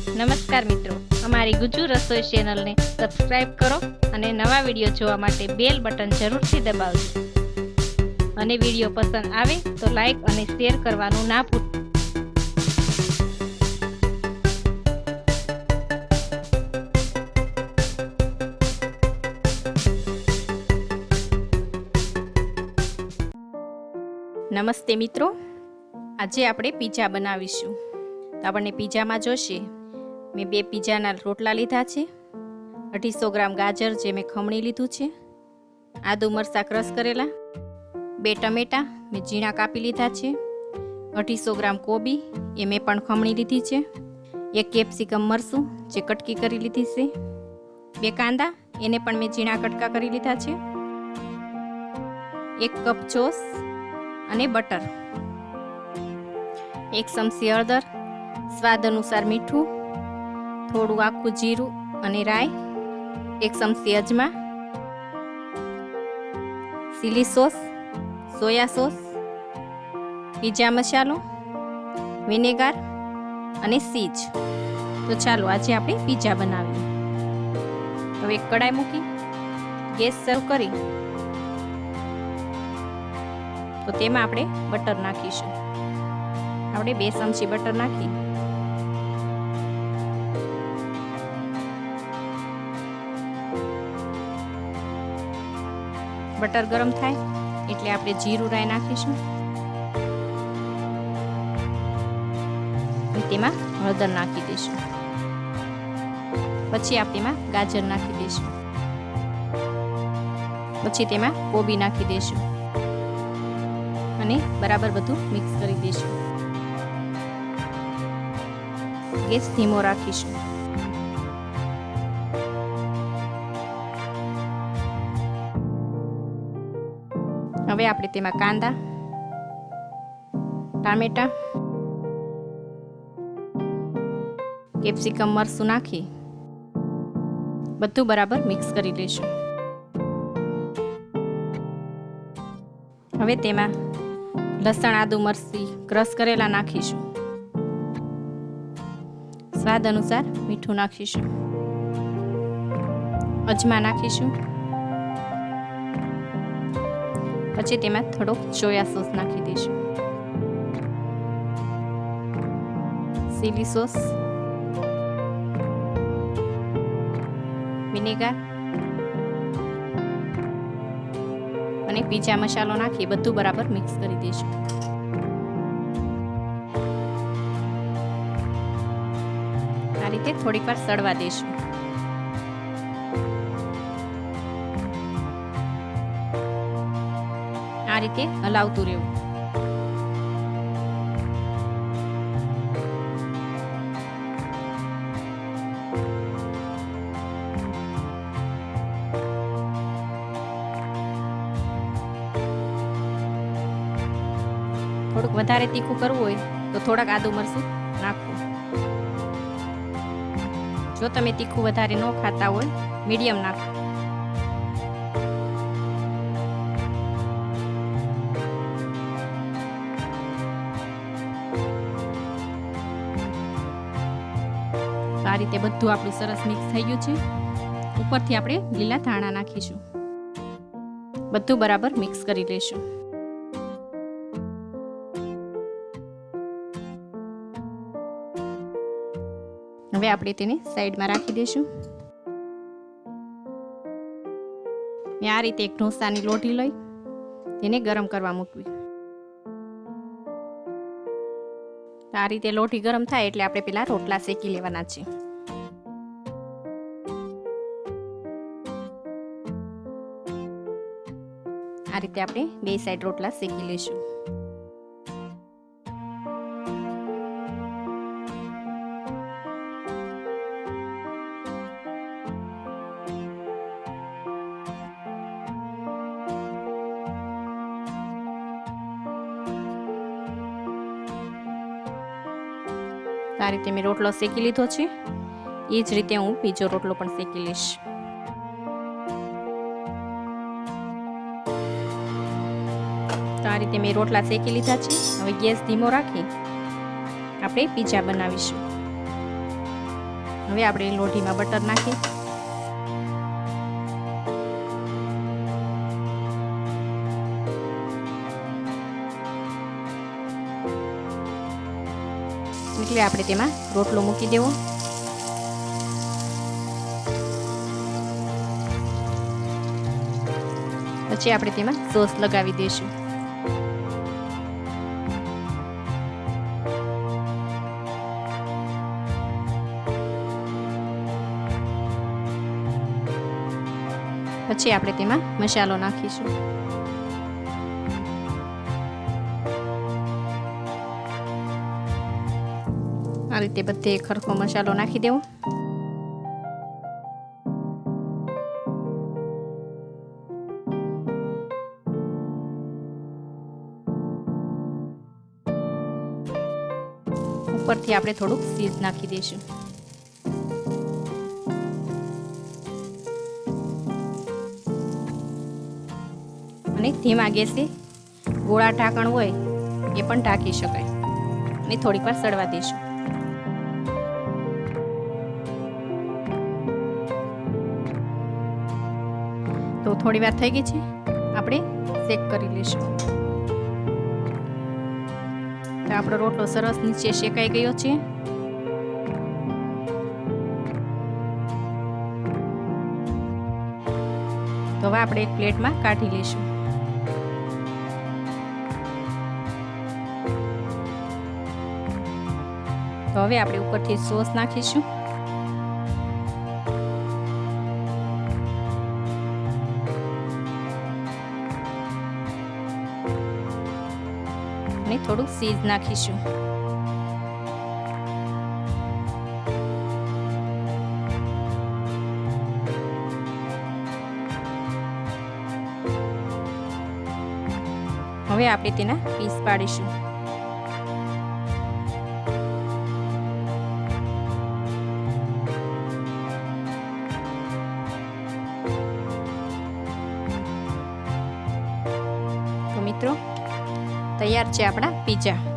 નમસ્કાર મિત્રો, અમારી ગુજ્જુ રસોઈ ચેનલને સબસ્ક્રાઇબ કરો અને નવા વિડીયો જોવા માટે બેલ બટન જરૂરથી દબાવજો. અને વિડીયો પસંદ આવે તો લાઈક અને શેર કરવાનું ના ભૂલતા. નમસ્તે મિત્રો, આજે આપણે પીઝા બનાવીશું. તો આપણને પીઝામાં જોશે, મેં 2 પીઝાના રોટલા લીધા છે, 250 ગ્રામ ગાજર જે મેં ખમણી લીધું છે, આદુ મરચાં ક્રશ કરેલા, 2 ટમેટાં મેં ઝીણા કાપી લીધા છે, 250 ગ્રામ કોબી એ મેં પણ ખમણી લીધી છે, 1 કેપ્સિકમ મરચું જે કટકી કરી લીધી છે, 2 કાંદા એને પણ મેં ઝીણા કટકા કરી લીધા છે, 1 કપ ચોસ અને બટર, 1 ચમચી હળદર, સ્વાદ અનુસાર મીઠું, થોડું આખું જીરું અને રાઈ, 1 ચમચી અજમા, chilli sauce, soya sauce, pizza મસાલો, વિનેગાર અને ચીઝ. તો ચાલો આજે આપણે પીઝા બનાવીએ. હવે એક કડાઈ મૂકી ગેસ શરૂ કરી તો તેમાં આપણે બટર નાખીશું. આપણે 2 ચમચી બટર નાખી બટર ગરમ થાય એટલે આપણે જીરું રાઈ નાખીશું અને તેમાં હળદર નાખી દઈશું. પછી આપણે તેમાં ગાજર નાખી દઈશું. પછી તેમાં કોબી નાખી દઈશું અને બરાબર બધું મિક્સ કરી દઈશું. ગેસ ધીમો રાખીશું. હવે આપણે તેમાં કાંદા, ટામેટા, કેપ્સિકમ મરચું નાખી બધું બરાબર મિક્સ કરી લઈશું. હવે તેમાં લસણ, આદુ, મરચી ક્રશ કરેલા નાખીશું. સ્વાદ અનુસાર મીઠું નાખીશું. અજમા નાખીશું. પછી તેમાં થોડોક સોયા સોસ નાખી દઈશું. ચીલી સોસ, વિનેગાર અને પીઝા મસાલો નાખી બધું બરાબર મિક્સ કરી દઈશું. આ રીતે થોડીક વાર સળવા દઈશું. આ રીતે હલાવતું રહેવું. થોડુંક વધારે તીખું કરવું હોય તો થોડાક આદુ મરચું નાખવું. જો તમે તીખું વધારે ન ખાતા હોય મીડિયમ નાખો. આ રીતે બધું આપણું સરસ મિક્સ થઈ ગયું છે. ઉપરથી આપણે લીલા ધાણા નાખીશું. બધું બરાબર મિક્સ કરી લઈશું. હવે આપણે તેને સાઈડમાં રાખી દઈશું. મેં આ રીતે એક ઢોસાની લોટી લઈ તેને ગરમ કરવા મૂકવી. આ રીતે લોટી ગરમ થાય એટલે આપણે પેલા રોટલા શેકી લેવાના છે. આ રીતે આપણે 2 સાઈડ રોટલા શેકી લઈશું. આ રીતે મેં રોટલો શેકી લીધો છે. એ જ રીતે હું બીજો રોટલો પણ શેકી લઈશ. તો આ રીતે મેં રોટલા શેકી લીધા છે. હવે ગેસ ધીમો રાખી આપણે પીઝા બનાવીશું. હવે આપણે લોઢીમાં બટર નાખી એટલે આપણે તેમાં રોટલો મૂકી દેવો. પછી આપણે તેમાં સોસ લગાવી દઈશું. પછી આપણે તેમાં મસાલો નાખીશું. આ રીતે બધે ખરખો મસાલો નાખી દેવો. ઉપરથી આપણે થોડુંક ચીઝ નાખી દઈશું. અને ધીમા ગેસે ગોળા ઢાંકણ હોય એ પણ ઢાંકી શકાય અને થોડીક વાર સડવા દઈશું. તો થોડી વાર થઈ ગઈ છે, આપણે શેક કરી લઈશું. તો આપણો રોટલો સરસ નીચે શેકાઈ ગયો છે. તો હવે આપણે એક પ્લેટમાં કાઢી લઈશું. તો હવે આપણે ઉપરથી સોસ નાખીશું. અને થોડુંક ચીઝ નાખીશું. હવે આપણે તેના પીસ પાડીશું. તો મિત્રો તૈયાર છે આપણા પીઝા.